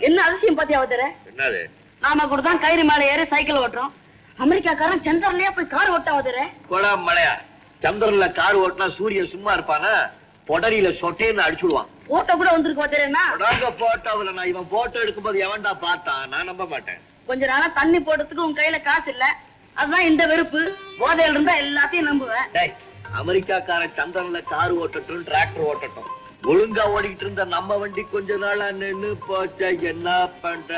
என்ன அதிசயம் பாத்தியா அவதர? என்னது? நாம கூட தான் கயிறு மேல ஏறி சைக்கிள் ஓட்டுறோம். அமெரிக்காக்காரன் சந்திரன்லயே போய் கார் ஓட்டாவதர. கொடா மலையா, சந்திரன்ல கார் ஓட்டினா சூரியன் சும்மா இருப்பானா? பொடரியில சொட்டேன்னு அடிச்சுடுவான். போட்டோ கூட வந்திருக்கு அவதரனா? போட்டோவில் நான் இவன் போட்டோ எடுக்கும்போது எவன்டா பார்த்தான்? நான் நம்ப மாட்டேன். கொஞ்ச நாளா தண்ணி போடுறதுக்கு உன் கையில காசு இல்ல, அதுதான் இந்த வெறுப்பு. போதையில இருந்தா எல்லாத்தையும் நம்புவேன். அமெரிக்காக்காரன் சந்திரன்ல கார் ஓட்டட்டும், டிராக்டர் ஓட்டட்டும், ஒழுங்கா ஓடிக்கிட்டு இருந்த நம்ம வண்டி கொஞ்ச நாளா நின்னு போச்சா? என்ன பண்ற?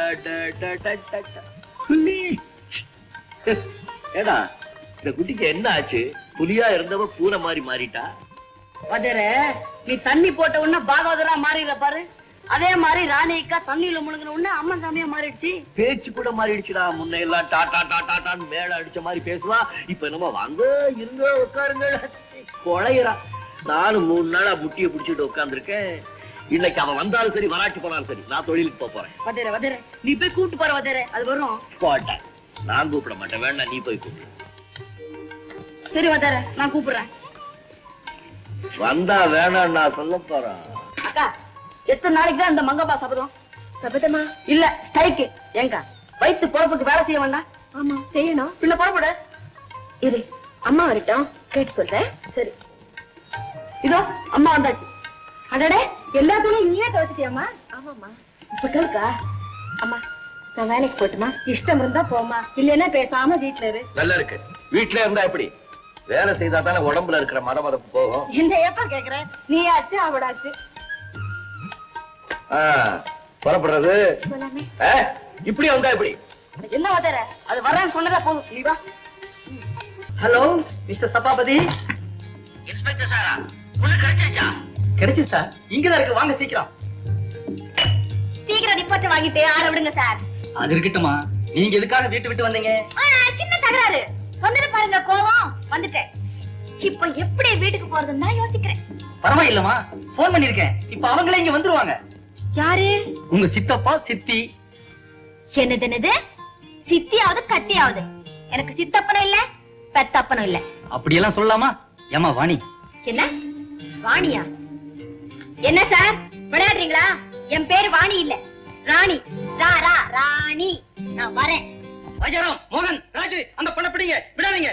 ஏடா இந்த குட்டிக்கு என்ன ஆச்சு? புலியா இருந்தவ பூனை மாதிரி மாறிட்டா. வதர, நீ தண்ணி போட்ட உடனே பாகவதரா மாறிடுற பாரு. அதே மாதிரி ராணிக்கா தண்ணியில முழுங்கின உடனே அம்மன் சாமியா மாறிடுச்சு. பேச்சு கூட மாறிடுச்சுடா. முன்ன எல்லாம் டாடா டாடான்னு மேல அடிச்ச மாதிரி பேசுவா. இப்ப என்னமோ வாங்க இருங்க உட்காருங்க கொலையறா. நானும் 3 நாளா முட்டியை பிடிச்சிட்டு உட்கார்ந்துருக்கேன். இன்னைக்கு அவன் வந்தாலும் சரி, வராட்டி போனாலும் சரி, நான் தொழிலுக்கு போறேன். வதர வதர, நீ போய் கூப்பிட்டு போற வதர, அது வரும். போட்டேன், நான் கூப்பிட மாட்டேன். வேணா நீ போய் கூப்பிடு. சரி வதர, நான் கூப்பிடுறேன். வந்தா வேணாம் நான் சொல்ல போறேன். அக்கா, எத்தனை நாளைக்கு தான் இந்த மங்கப்பா சபதம்? சபதமா இல்ல, ஸ்ட்ரைக்கு. ஏங்கா, வயிற்று பொழப்புக்கு வேலை செய்ய வேண்டாம்? ஆமா செய்யணும். பின்ன புறப்பட இரு, அம்மா வரட்டும், கேட்டு சொல்றேன். சரி, இதோ அம்மா வந்தாச்சு. அடடே, எல்லா துணியும் நீயே துவைச்சிட்டியாமா? ஆமாமா. இப்ப கேளுக்கா, அம்மா நான் வேலைக்கு போட்டுமா? இஷ்டம் இருந்தா போமா, இல்லைன்னா பேசாம வீட்டுல இரு. நல்லா இருக்கு. வீட்டுல இருந்தா எப்படி? வேலை செய்தா தானே உடம்புல இருக்கிற மதமதப்பு போகும். இந்த ஏப்பா கேக்குற? நீ ஆச்சு அவடாச்சு. புறப்படுறது இப்படி வந்தா எப்படி? என்ன வதர, அது வரேன்னு சொன்னதா போதும். நீ வா. Hello mister Sabapathi. இன்ஸ்பெக்டர் சாரா, பொண்ணு கிடைச்சிருச்சா? கிடைச்சிரு சார், இங்கதான் இருக்கு, வாங்க சீக்கிரம். சீக்கிரம் ரிப்போர்ட் வாங்கிட்டு ஆட விடுங்க சார். அது இருக்கட்டுமா, நீங்க எதுக்காக வீட்டு விட்டு வந்தீங்க? சின்ன தகராறு வந்துட்டு பாருங்க, கோவம் வந்துட்டேன். இப்ப எப்படி வீட்டுக்கு போறதுன்னு தான் யோசிக்கிறேன். பரவாயில்லமா, போன் பண்ணிருக்கேன். இப்ப அவங்களே இங்க வந்துருவாங்க. யாரு? உங்க சித்தப்பா சித்தி. என்னது? சித்தியாவது கத்தியாவது? எனக்கு சித்தப்பனும் இல்ல, பெத்தப்பனும் இல்ல. அப்படியெல்லாம் சொல்லலாமா? ஏமா வாணி. என்ன வாணியா? என்ன சார் விளையாடுறீங்களா? என் பேரு வாணி இல்ல, ராணி. ராணி. நான் வரேன். ராஜாராம், மோகன், ராஜு, அந்த பொண்ணை பிடிங்க, விடாதீங்க.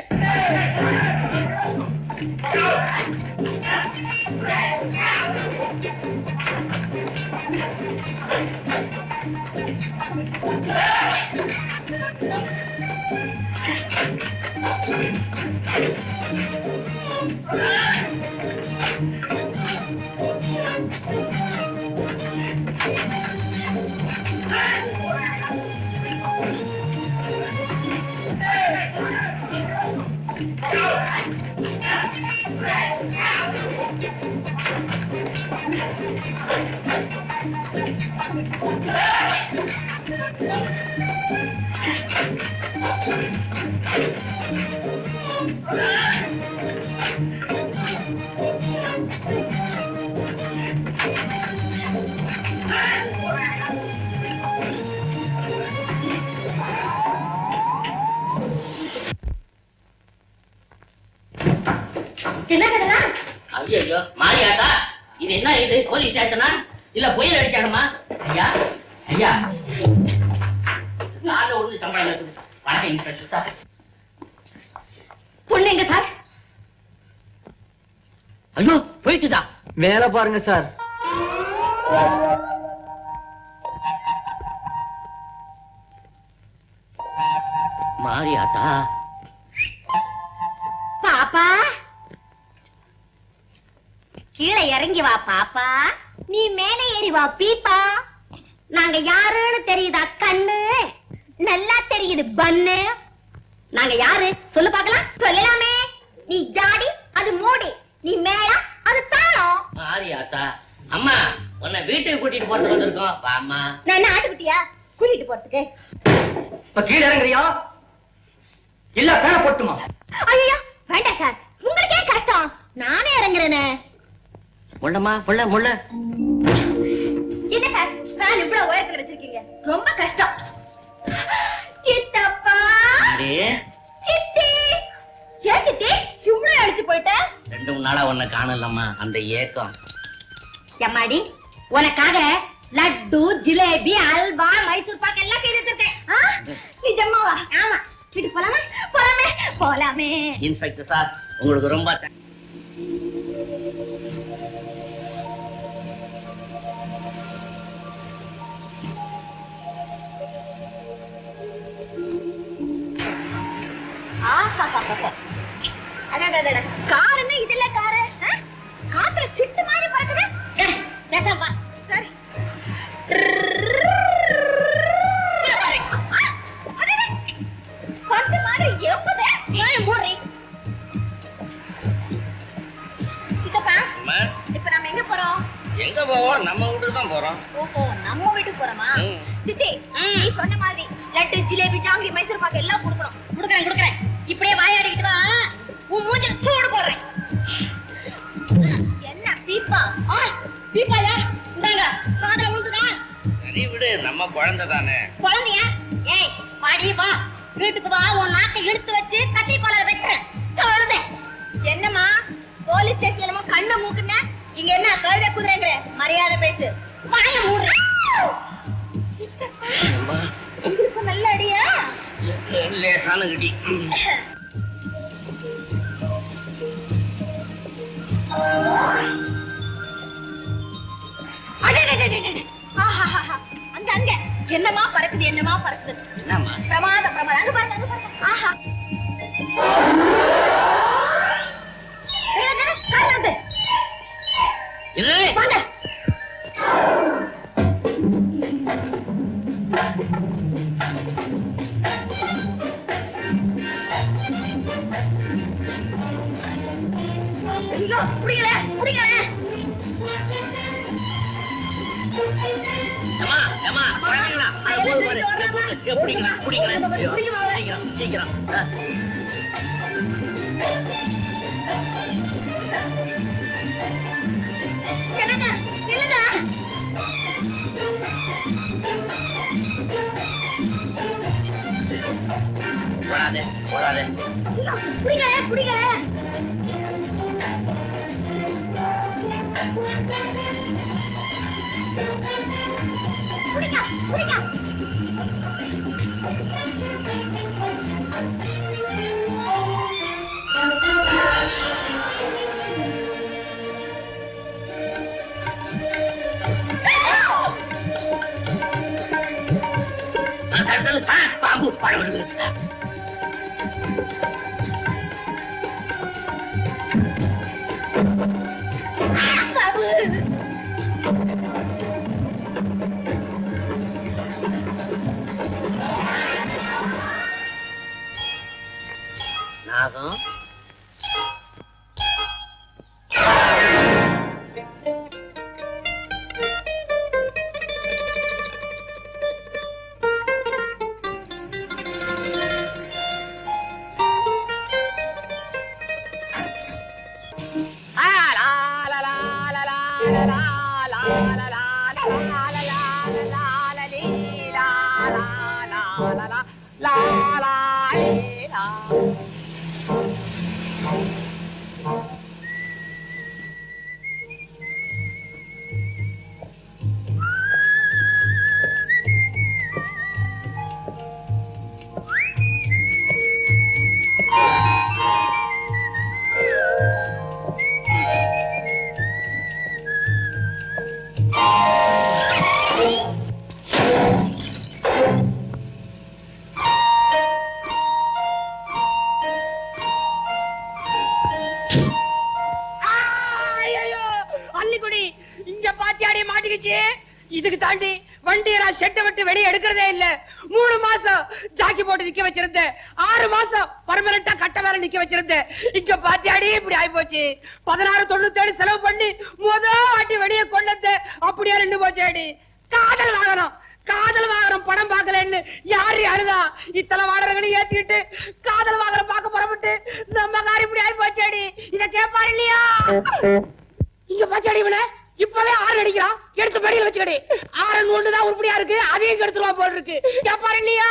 ஐயோ மாரியாத்தா, இது என்ன? இது போலீஸ் ஸ்டேஷனா இல்ல புயல் அடிச்சாடுமா? ஐயா ஐயா, நாங்க ஒண்ணு சம்பளம் இருக்குது. வணக்கம் இன்ஸ்பெக்டர் சார். பொண்ணு எங்க சார்? ஐயோ போயிட்டுதா? வேலை பாருங்க சார். மாரியாத்தா. பாப்பா கீழே இறங்கி வா பாப்பா, நீ மேலே ஏறி வா பீப்பா. நாங்க யாருன்னு தெரியுதா கண்ணு? நல்லா தெரியுது பன்னு. நாங்க யாரு சொல்லு பாக்கலாம்? சொல்லலாமே. நீ ஜாடி, அது மூடி. நீ மேளம், அது தாளம். மாரியாத்தா, அம்மா உன்னை வீட்டுக்கு கூட்டிட்டு போறது வந்திருக்கோம். வாமா. நான் என்ன ஆட்டுக்குட்டியா கூட்டிட்டு போறதுக்கு? இப்ப கீழே இறங்குறியா இல்ல பேன போட்டுமா? ஐயோ வேண்டாம் சார், உங்களுக்கே கஷ்டம், நானே இறங்குறேனே. முள்ளமா முள்ள முள்ள. என்ன சார் ஃபேன் இவ்வளவு உயரத்துல வச்சிருக்கீங்க? ரொம்ப கஷ்டம். சித்தப்பா, சித்தி. ஏன் சித்தி இவ்வளவு அடிச்சு போயிட்ட? 2 நாளா உன்னை காணலம்மா, அந்த ஏக்கம். எம்மாடி, உனக்காக லட்டு ஜிலேபி அல்வா மைசூர் பாக்கு எல்லாம் செய்து வச்சிருக்கேன். நிஜமாவா? ஆமா. வீட்டுக்கு போலாமா? போலாமே போலாமே. இன்ஸ்பெக்டர் சார் உங்களுக்கு ரொம்ப காருன்னு இதுல காரு காத்துல சிட்டு மாதிரி பறக்குது. சரி பட்டு மாதிரி எப்போது மூடுறீ சித்தப்பா. இப்ப நம்ம எங்க போறோம்? எங்க போவோம்? நம்ம வீட்டுக்கு தான் போறோம். ஓஹோ, நம்ம வீட்டுக்கு போறோமா? சித்தி, நீ சொன்ன மாதிரி லட்டு ஜிலேபி ஜாங்கி மைசூர் பாக்கு எல்லாம் கொடுக்கணும். கொடுக்குறேன். இப்படியே வாயாடிக்கிட்டு வா, உன் மூஞ்சில சூடு போடுறேன். என்ன பீப்பா? பீப்பாயா? இந்தாங்க, காதல விழுந்துதா? சரி விடு, நம்ம குழந்தை தானே. குழந்தையா? ஏய் பாடி வா, வீட்டுக்கு வா, உன் நாட்டை இழுத்து வச்சு கட்டி கொலை வைக்கிறேன். குழந்தை என்னம்மா போலீஸ் ஸ்டேஷன்ல நம்ம கண்ணு மூக்குன இங்க என்ன கழுத குதிரைங்கிற மரியாதை பேசு. வாய மூடுற. உங்களுக்கு நல்ல அடியா? லேசான இடி. அங்க என்னமா பறக்குது பிரமாதம் அங்க பாருங்க. ஆஹா வாங்க. பாம்பு பழம் நாகம் இதுக்கு தாண்டி வண்டியை நான் ஷெட்டை விட்டு வெளியே எடுக்கிறதே இல்ல. 3 மாசம் ஜாக்கி போட்டு நிக்க வச்சிருந்தேன். 6 மாசம் பர்மனண்டா கட்ட வேற நிக்க வச்சிருந்தேன். இங்க பாத்தியாடி இப்படி ஆயி போச்சு. 1697 செலவு பண்ணி வாட்டி வெளியே கொண்டது அப்படியே நின்று போச்சாடி. காதல் வாகனம் படம் பாக்கலன்னு யாரு அழுதா? இத்தனை வாடகைகளை ஏத்திட்டு காதல் வாகனம் பார்க்க புறப்பட்டு நம்ம காரி இப்படி ஆயி போச்சாடி. இத கேட்பாரு இல்லையா? இங்க பாத்தியாடி இவனை இப்பவே ஆறு அடிக்கிறான். எடுத்து படியில் வச்சுக்கடி. ஆரன் ஒண்ணுதான் உருப்படியா இருக்கு, அதையும் கெடுத்துருவா போல் இருக்கு. கேப்பாரு இல்லையா?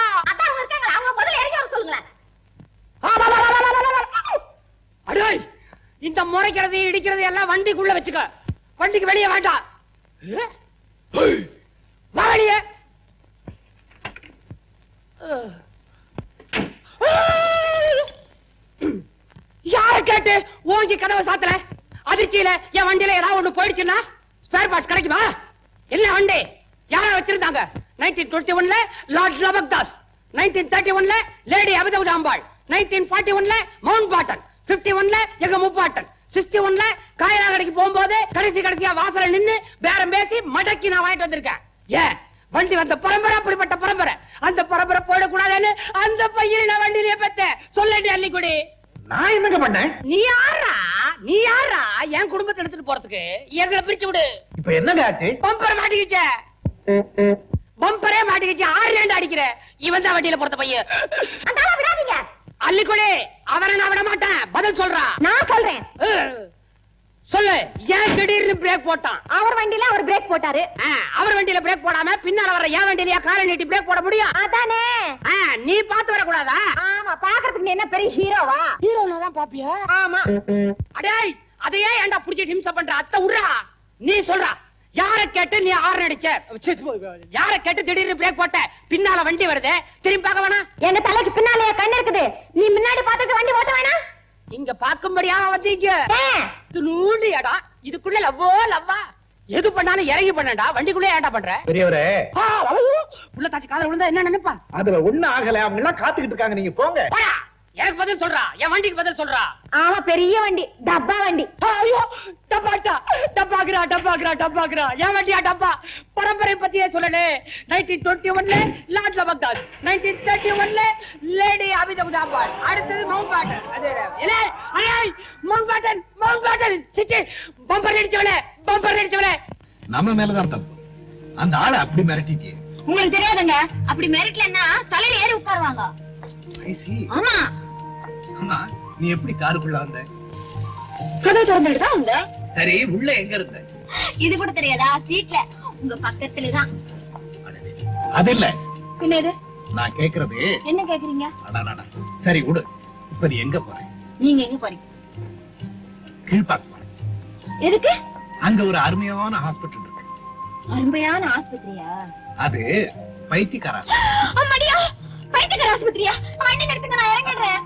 அவங்க முதல்ல இறங்கி வர சொல்லுங்களேன். அடே, இந்த முறைக்கிறது இடிக்கிறது எல்லாம் வண்டிக்குள்ள வச்சுக்க. வண்டிக்கு வெளியே வேண்டாம். வாடிய யார கேட்டு ஓங்கி கதவை சாத்தல? அதிர்ச்சியில என் வண்டியில ஏதாவது ஒண்ணு போயிடுச்சுன்னா ஸ்பேர் பார்ட்ஸ் கிடைக்குமா? என்ன வண்டி யார வச்சிருந்தாங்க? 1921ல லார்ட் லபக்தாஸ், 1931ல லேடி அபிதவுதாம்பாள், 1941ல மவுண்ட் பாட்டன், 51ல எங்க முப்பாட்டன், 61ல காயரா கடைக்கு போகும்போது கடைசியா வாசல நின்னு பேரம் பேசி மடக்கி நான் வாங்கிட்டு வந்திருக்கேன். ஏன் வண்டி வந்த பரம்பரை அப்படிப்பட்ட பரம்பரை. அந்த பரம்பரை போயிடக்கூடாதுன்னு அந்த பையனை நான் வண்டியிலே பெத்தேன். சொல்லி அள்ளிக்குடி. நான் என்னங்க பண்ணேன்? நீ யாரா என் குடும்பத்தை எடுத்துட்டு போறதுக்கு? எங்களை பிரிச்சு விடு. இப்ப என்னங்க ஆச்சு? பம்பர் மாட்டிக்கிச்சே, பம்பரே மாட்டிக்கிச்சு. 6 அடிக்கிற இவன் தான் வண்டியில போறத பையன். அள்ளிக்குடி. அவரை நான் விட மாட்டேன். பதில் சொல்றா. நான் சொல்றேன். சொல்லு. ஏன் திடீர்னு பிரேக் போட்டான்? அவர் வண்டியில அவர் பிரேக் போட்டாரு. அவர் வண்டியில பிரேக் போடாம பின்னால வர என் வண்டியிலயா காலை நீட்டி பிரேக் போட முடியும்? அதானே. நீ பாத்து வரக்கூடாதா? ஆமா, பாக்குறதுக்கு நீ என்ன பெரிய ஹீரோவா? ஹீரோலாம் பாப்பியா? ஆமா. அடேய், அதையே ஏன்டா புடிச்சு ஹிம்சை பண்ற? அத்தை உர்றா. நீ சொல்றா. யார கேட்டு நீ ஹார்ன் அடிச்ச? யார கேட்டு திடீர்னு பிரேக் போட்ட? பின்னால வண்டி வருது, திரும்பி பார்க்க வேணாம்? எங்க தலைக்கு பின்னாலேயே கண்ணு இருக்குது. நீ முன்னாடி பார்த்துட்டு வண்டி ஓட்ட வேணாம்? இங்க பாக்கும்படியா வந்தீங்க? நூலியாடா இதுக்குள்ள லவ்வா? எது பண்ணாலும் இறங்கி பண்ணடா. வண்டிக்குள்ளே ஏன்டா பண்ற? பெரியவரே, உள்ள தாச்சி காதல விழுந்தா என்ன நினைப்பா? அதுல ஒண்ணு ஆகல. அவங்க எல்லாம் காத்துக்கிட்டு இருக்காங்க. நீங்க போங்க. எனக்கு பதில் சொல்றா. என் வண்டிக்கு பதில் சொல்றா. ஆமா, பெரிய வண்டி, டப்பா வண்டி. ஐயோ, டப்பாக்குறா. என் வண்டியா டப்பா? பரம்பரை பத்தியே சொல்லலே. 1921ல லார்ட் லபக்தாஸ், 1931ல லேடி அபிதவுதாம்பாள், அடுத்தது மவுண்ட் பாட்டன். மவுண்ட் பாட்டன். சிச்சி, பம்பர் நடிச்சவனே. நம்ம மேலதான் தப்பு. அந்த ஆளை அப்படி மிரட்டிட்டே. உங்களுக்கு தெரியாதுங்க, அப்படி மிரட்டலன்னா தலையில ஏறி உட்காருவாங்க. ஆமா. அம்மா, நீ எப்படி காருக்குள்ள வந்த? கதவு திறந்துட்டு தான் வந்த. சரி, உள்ள எங்க இருந்த? இது கூட தெரியாதா? சீட்ல உங்க பக்கத்துலதான். அது இல்ல. என்னது நான் கேக்குறது? என்ன கேக்குறீங்க? சரி விடு. இப்ப நீ எங்க போற? நீங்க எங்க போறீங்க? கீழ்பாக்க போறேன். எதுக்கு? அங்க ஒரு அருமையான ஹாஸ்பிட்டல் இருக்கு. அருமையான ஆஸ்பத்திரியா? அது பைத்தியக்கார அம்மாடியா, பைத்தியக்கார ஆஸ்பத்திரியா? வண்டி நிறுத்துங்க, நான் இறங்கிடுறேன்.